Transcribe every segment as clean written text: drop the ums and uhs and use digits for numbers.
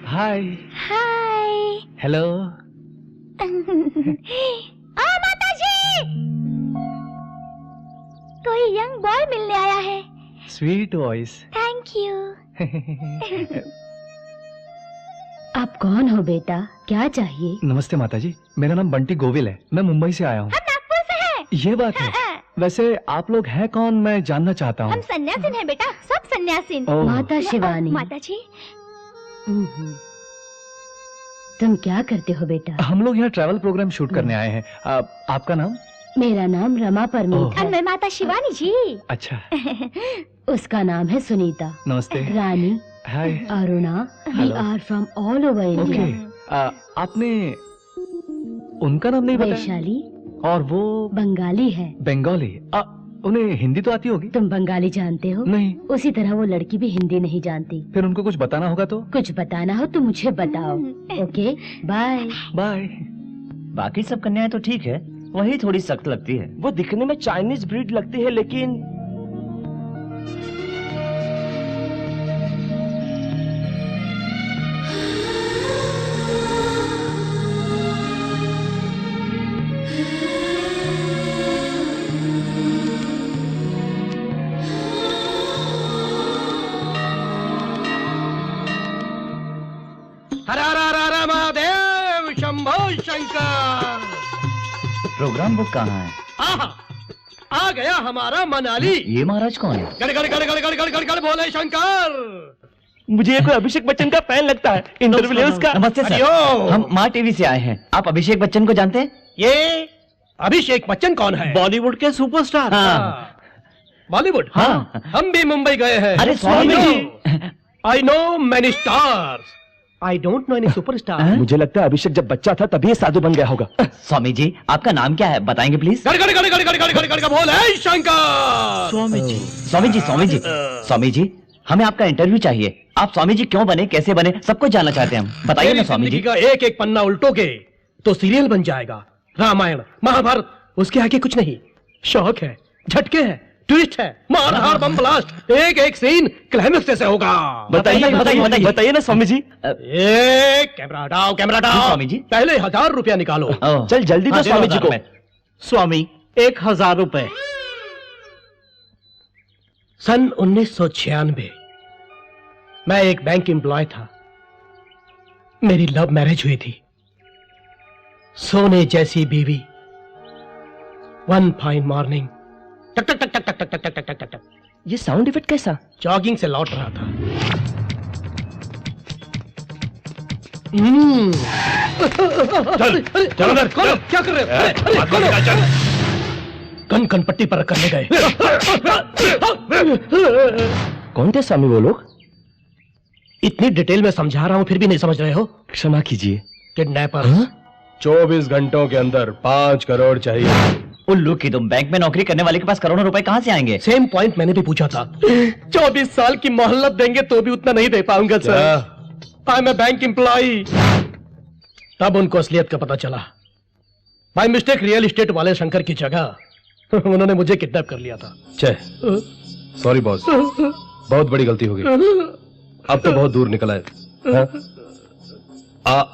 हाय। हाय। Hello. आ माताजी, कोई young boy मिलने आया है। Sweet voice. Thank you. आप कौन हो बेटा, क्या चाहिए? नमस्ते माताजी, मेरा नाम बंटी गोविल है, मैं मुंबई से आया हूँ। हम नागपुर से हैं। ये बात है। वैसे आप लोग हैं कौन, मैं जानना चाहता हूँ। हम सन्यासीन हैं बेटा, सब सन्यासीन। ओह। माता शिवानी। माताजी, तुम क्या करते हो बेटा? हम लोग यहाँ ट्रैवल प्रोग्राम शूट करने आए हैं। आपका नाम? मेरा नाम रमा परमीत है। मैं माता शिवानी जी। अच्छा। उसका नाम है सुनीता। नमस्ते। Rani, hi. Aruna, we Hello. Are from all over India. आपने उनका नाम नहीं बताया? वैशाली और वो बंगाली है। बंगाली। उन्हें हिंदी तो आती होगी? तुम बंगाली जानते हो? नहीं। उसी तरह वो लड़की भी हिंदी नहीं जानती। फिर उनको कुछ बताना होगा तो? कुछ बताना हो तो मुझे बताओ। Okay, bye. बाय। बाकी सब कन्याएं तो ठीक है, वही थोड़ी सख्त लगती है। वो दिखने में चाइनीज ब्रीड लगती है, लेकिन हर हर हर हर महादेव शंभो शंकर। प्रोग्राम बुक कहाँ है? आहा, आ गया हमारा मनाली। ये महाराज कौन है? गड़ गड़ गड़ गड़ गड़ गड़ गड़ गड़ बोले शंकर। मुझे ये कोई अभिषेक बच्चन का फैन लगता है। इंटरव्यू ले उसका। नमस्ते सर, हरिओम। हम माँ टीवी से आए हैं। आप अभिषेक बच्चन को जानते हैं? ये अभिषेक बच्चन कौन है? बॉलीवुड के सुपरस्टार। हाँ। बॉलीवुड। हाँ। हम भी मुंबई गए हैं। अरे Swami ji. I know many stars, I don't know any superstar. मुझे लगता है अभिषेक जब बच्चा था तभी ये साधु बन गया होगा। स्वामी जी, आपका नाम क्या है, बताएंगे प्लीज? गड़ गड़ गड़ गड़ गड़ गड़ गड़ गड़ बोले शंकर। स्वामी जी, स्वामी जी, स्वामी जी, स्वामी जी, हमें आपका इंटरव्यू चाहिए। आप स्वामी जी क्यों बने, कैसे बने, सब कुछ जानना चाहते हैं हम। बताइए ना स्वामी जी। का एक एक पन्ना उल्टोगे तो सीरियल बन जाएगा। रामायण, महाभारत, उसके आगे कुछ नहीं। शौक है, झटके है, ट्विस्ट है, मारधाड़, बम ब्लास्ट, एक एक सीन क्लाइमेक्स जैसे होगा। बताइए बताइए बताइए ना स्वामी जी। कैमरा हटाओ, कैमरा हटाओ। स्वामी जी। पहले 1000 रुपया निकालो। चल जल्दी दो स्वामी जी को। स्वामी, 1000 रुपए। सन 1996 मैं एक बैंक एम्प्लॉय था। मेरी लव मैरिज हुई थी। सोने जैसी बीवी। वन फाइन मॉर्निंग, टक टक टक टक टक टक टक टक टक टक। ये साउंड इफेक्ट कैसा? जॉगिंग से लौट रहा था। चल चल अंदर। खोलो, क्या कर रहे हो? अरे, खोलो। कन कन पट्टी पर करने गए। कौन थे स्वामी वो लोग? इतनी डिटेल में समझा रहा हूं फिर भी नहीं समझ रहे हो? क्षमा कीजिए। किडनैपर। 24 घंटों के अंदर 5 करोड़ चाहिए। उल्लू की तुम, बैंक में नौकरी करने वाले के पास करोड़ों रुपए कहाँ से आएंगे? सेम पॉइंट मैंने भी पूछा था। 24 साल की मोहल्लत देंगे तो भी उतना नहीं दे पाऊंगा sir. I am a bank employ. तब उनको असलियत का पता चला। बाय मिस्टेक रियल एस्टेट वाले शंकर की जगह उन्होंने मुझे किडनैप कर लिया था। सॉरी बॉस, बहुत बड़ी गलती हो गई। अब तो बहुत दूर निकला है। हाँ?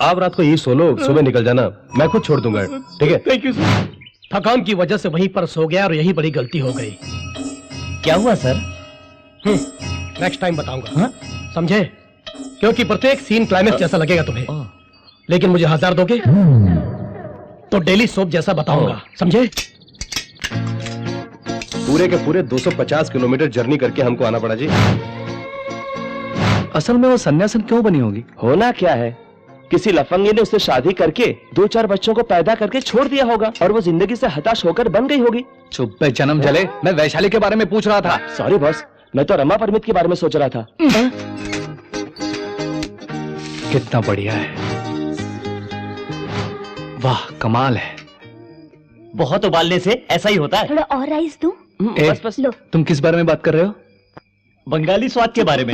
आप रात को यही सो लो, सुबह निकल जाना, मैं खुद छोड़ दूंगा। ठीक है? Thank you sir. थकान की वजह से वहीं पर सो गया और यही बड़ी गलती हो गई। क्या हुआ सर? नेक्स्ट टाइम बताऊंगा। हाँ? समझे? क्योंकि प्रत्येक सीन क्लाइमेक्स जैसा लगेगा तुम्हें। लेकिन मुझे 1000 दोगे तो डेली सोप जैसा बताऊंगा। समझे? पूरे के पूरे 250 किलोमीटर जर्नी करके हमको आना पड़ा जी। असल में वो सन्यासन क्यों बनी होगी? होना क्या है, किसी लफंगे ने उससे शादी करके 2-4 बच्चों को पैदा करके छोड़ दिया होगा और वो जिंदगी से हताश होकर बन गई होगी। चुप पे जन्म जले, मैं वैशाली के बारे में पूछ रहा था। सॉरी बॉस, मैं तो रमा परमित के बारे में सोच रहा था। कितना बढ़िया है, वाह कमाल है। बहुत उबालने से ऐसा ही होता है। थोड़ा और राइस दूं? बस बस। लो। तुम किस बारे में बात कर रहे हो? बंगाली स्वाद के बारे में।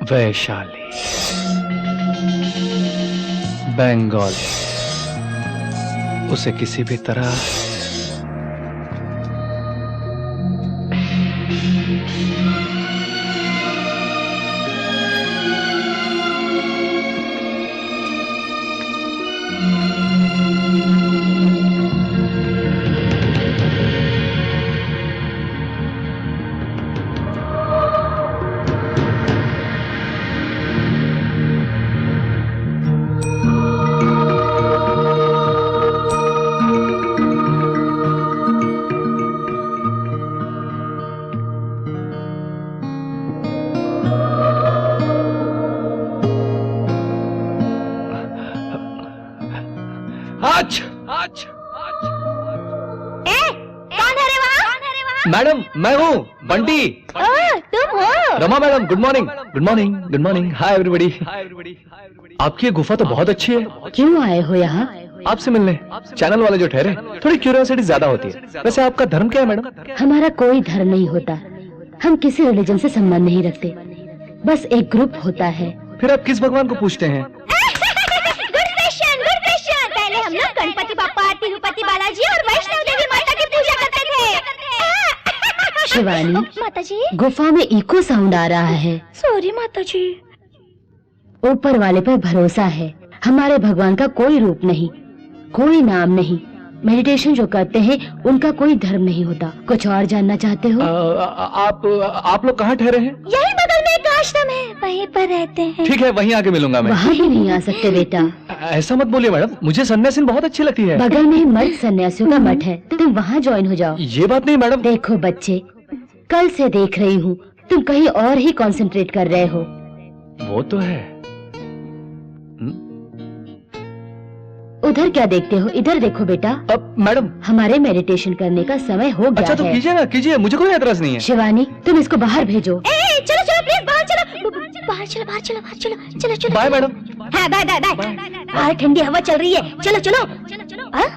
वैशाली, बंगाल, उसे किसी भी तरह आज कौन है रे वहाँ? मैडम मैं हूँ बंटी। तुम हो? Rama madam, good morning. Good morning, good morning. Hi everybody. आपकी ये गुफा तो बहुत अच्छी है। क्यों आए हो यहाँ? आपसे मिलने चैनल वाले जो ठहरे, थोड़ी क्यूरियोसिटी ज्यादा होती है। वैसे आपका धर्म क्या है मैडम? हमारा कोई धर्म नहीं होता, हम किसी रिलीजन से संबंध नहीं रखते, बस एक ग्रुप होता है। फिर आप किस भगवान को पूछते हैं? Good question, good question. पहले हम लोग गणपति बापा, तिरुपति बालाजी और वैष्णव देवी माता की पूजा करते थे। शिवानी, माता जी। गुफा में इको साउंड आ रहा है। सॉरी माता जी। ऊपर वाले पर भरोसा है। हमारे भगवान का कोई रूप नहीं, कोई नाम नहीं। मेडिटेशन जो करते हैं उनका कोई धर्म नहीं होता। कुछ और जानना चाहते हो? आप लोग कहाँ ठहरे हैं? यही बगल में एक आश्रम है, वहीं पर रहते हैं। ठीक है, वहीं आके मिलूंगा मैं। वहाँ भी नहीं आ सकते बेटा। ऐसा मत बोलिए मैडम, मुझे सन्यासीन बहुत अच्छी लगती है। बगल में ही मर्द सन्यासियों का मठ है, तुम वहाँ ज्वाइन हो जाओ। ये बात नहीं मैडम। देखो बच्चे, कल से देख रही हूँ तुम कहीं और ही कंसंट्रेट कर रहे हो। वो तो है। उधर क्या देखते हो? इधर देखो बेटा। अब मैडम। हमारे मेडिटेशन करने का समय हो गया अच्छा तो है। कीजिए ना, कीजिए, मुझे कोई एतराज नहीं है। शिवानी, तुम इसको बाहर भेजो। चलो चलो प्लीज बाहर चलो, बाहर चलो, बाहर चलो, बाहर चलो, चलो चलो। Bye madam. हाँ बाय बाय बाय। बाहर ठंडी हवा चल रही है, चलो चलो चलो। हाँ?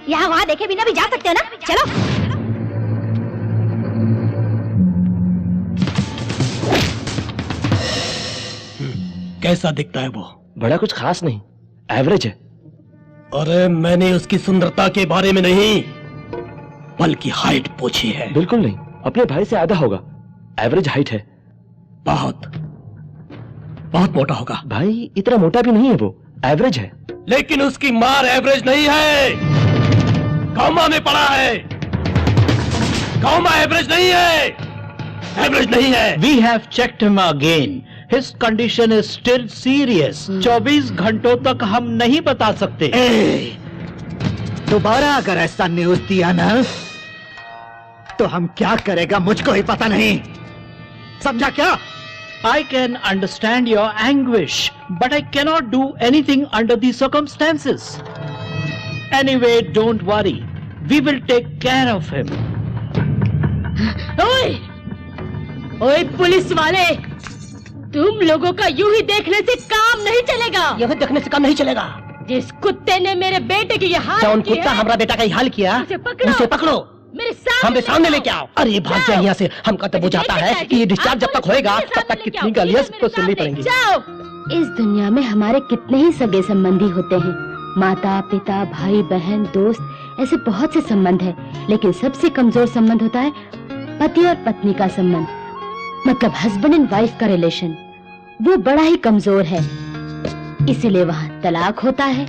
यहाँ वहाँ देखे बिना भी जा सकते हो ना? चलो। कैसा दिखता है वो? बड़ा कुछ खास नहीं, एवरेज है। अरे मैंने उसकी सुंदरता के बारे में नहीं, बल्कि हाइट पूछी है। बिल्कुल नहीं, अपने भाई से आधा होगा। एवरेज हाइट है। बहुत बहुत मोटा होगा। भाई इतना मोटा भी नहीं है वो, एवरेज है। लेकिन उसकी मार एवरेज नहीं है, कौमा में पड़ा है। कौमा एवरेज नहीं है, एवरेज नहीं है। We have checked him again. His condition is still serious. 24 घंटों तक हम नहीं बता सकते। दोबारा अगर ऐसा न्यूज दिया ना तो हम क्या करेगा मुझको ही पता नहीं, समझा क्या? I can understand your anguish, but I cannot do anything under the circumstances. Anyway, don't worry. We will take care of him. ओए, ओए पुलिस वाले, तुम लोगों का यूं ही देखने से काम नहीं चलेगा। यह देखने से काम नहीं चलेगा। जिस कुत्ते ने मेरे बेटे की ये हाल कौन की कुत्ता है, हमारा बेटा का हाल किया? उसे पकड़ो, मेरे सामने हमरे सामने लेके आओ। अरे भाग जाए यहाँ से, हमका तो बुझाता है कि ये डिस्चार्ज जब तक होएगा तब तक कितनी गालियाँ तो सुननी पड़ेंगी। जाओ। इस दुनिया में हमारे कितने ही सगे संबंधी होते हैं, माता पिता, भाई बहन, दोस्त, ऐसे बहुत से संबंध है। लेकिन सबसे कमजोर संबंध होता है पति और पत्नी का संबंध, मतलब हस्बैंड एंड वाइफ का रिलेशन। वो बड़ा ही कमजोर है, इसीलिए वहाँ तलाक होता है।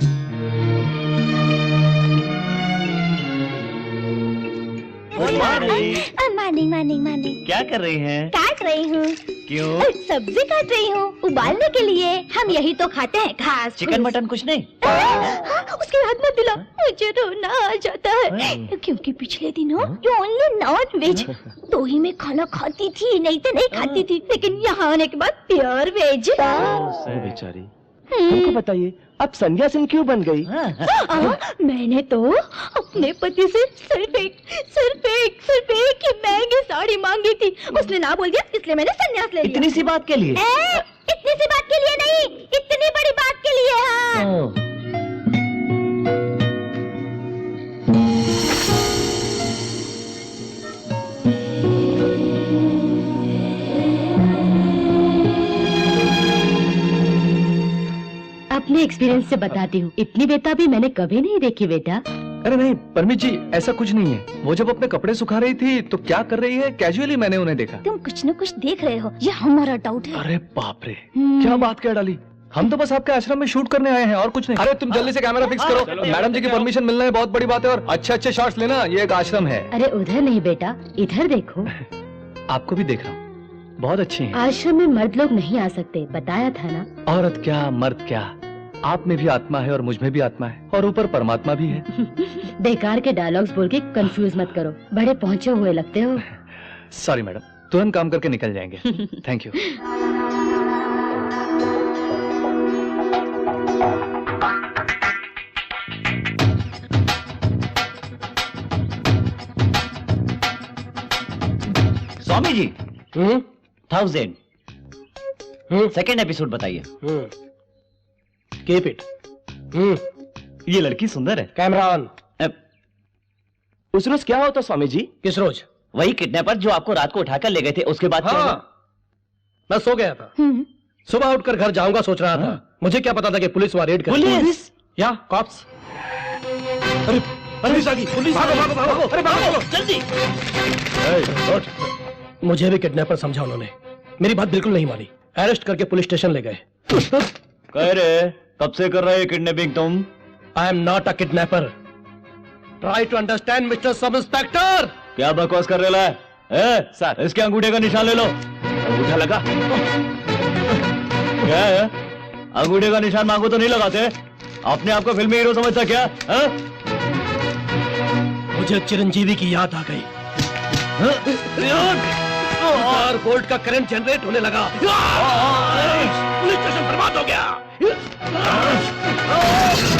Morning morning morning. क्या कर रही हैं? काट रही हूँ। क्यों? सब्जी काट रही हूँ उबालने के लिए। हम यही तो खाते हैं, घास चिकन मटन कुछ नहीं? उसकी याद मत दिला, मुझे रोना आ जाता है। क्योंकि पिछले दिनों जो ओनली नॉन वेज 2 ही में खाना खाती थी, नहीं तो नहीं खाती थी। लेकिन यहाँ आने के बाद प्योर वेज। बेचारी, हमको बताइए, अब सन्यासिन क्यों बन गई? मैंने तो अपने पति से सिर्फ एक ही महंगी साड़ी मांगी थी। उसने ना बोल दिया, इसलिए मैंने संन्यास ले लिया। इतनी सी बात के लिए? इतनी सी बात के लिए नहीं, इतनी बड़ी बात के लिए। हाँ। अपने एक्सपीरियंस से बताती हूँ, इतनी बेताबी मैंने कभी नहीं देखी बेटा। अरे नहीं परमित जी, ऐसा कुछ नहीं है। वो जब अपने कपड़े सुखा रही थी तो क्या कर रही है, कैजुअली मैंने उन्हें देखा। तुम कुछ न कुछ देख रहे हो, ये हमारा डाउट है। अरे बाप रे, क्या बात कह डाली। हम तो बस आपके आश्रम में शूट करने आए हैं और कुछ नहीं। अरे तुम जल्दी से कैमरा फिक्स करो, मैडम जी की परमिशन मिलना है बहुत बड़ी बात है, और अच्छे शॉट्स लेना, ये एक आश्रम है। अरे उधर नहीं बेटा, इधर देखो। आपको भी देख रहा हूँ, बहुत अच्छी हैं। आश्रम में मर्द लोग नहीं आ सकते, बताया था ना। औरत क्या मर्द क्या, आप में भी आत्मा है और मुझ में भी आत्मा है, और ऊपर परमात्मा भी है। बेकार के डायलॉग्स बोल के कंफ्यूज मत करो, बड़े पहुंचे हुए लगते हो। सॉरी मैडम, तुरंत काम करके निकल जाएंगे। Thank you. Swami ji 1000 second episode बताइए। Keep it. ये लड़की सुंदर है। Camera on. उस रोज क्या होता स्वामी जी? किस रोज? वही किडनैपर जो आपको रात को उठाकर ले गए थे, उसके बाद क्या हुआ? मैं सो गया था, सुबह उठकर घर जाऊंगा सोच रहा था। मुझे क्या पता था कि पुलिस वहां रेड कर। पुलिस? या कॉप्स। अरे पुलिस आ गई, पुलिस! भागो भागो भागो, अरे भागो जल्दी। मुझे भी किडनैपर समझा उन्होंने, मेरी बात बिल्कुल नहीं मानी, अरेस्ट करके पुलिस स्टेशन ले गए। कह रहे कब से कर रहे किडनैपिंग तुम? I am not a kidnapper, try to understand mister sub inspector. क्या बकवास कर रहे है? सर इसके अंगूठे का निशान ले लो। अंगूठा लगा? क्या है? अंगूठे का निशान मांगो तो नहीं लगाते? अपने आप को फिल्मी हीरो समझता क्या? मुझे चिरंजीवी की याद आ गई। बोल्ट का करंट जनरेट होने लगा, पुलिस स्टेशन बर्बाद हो गया।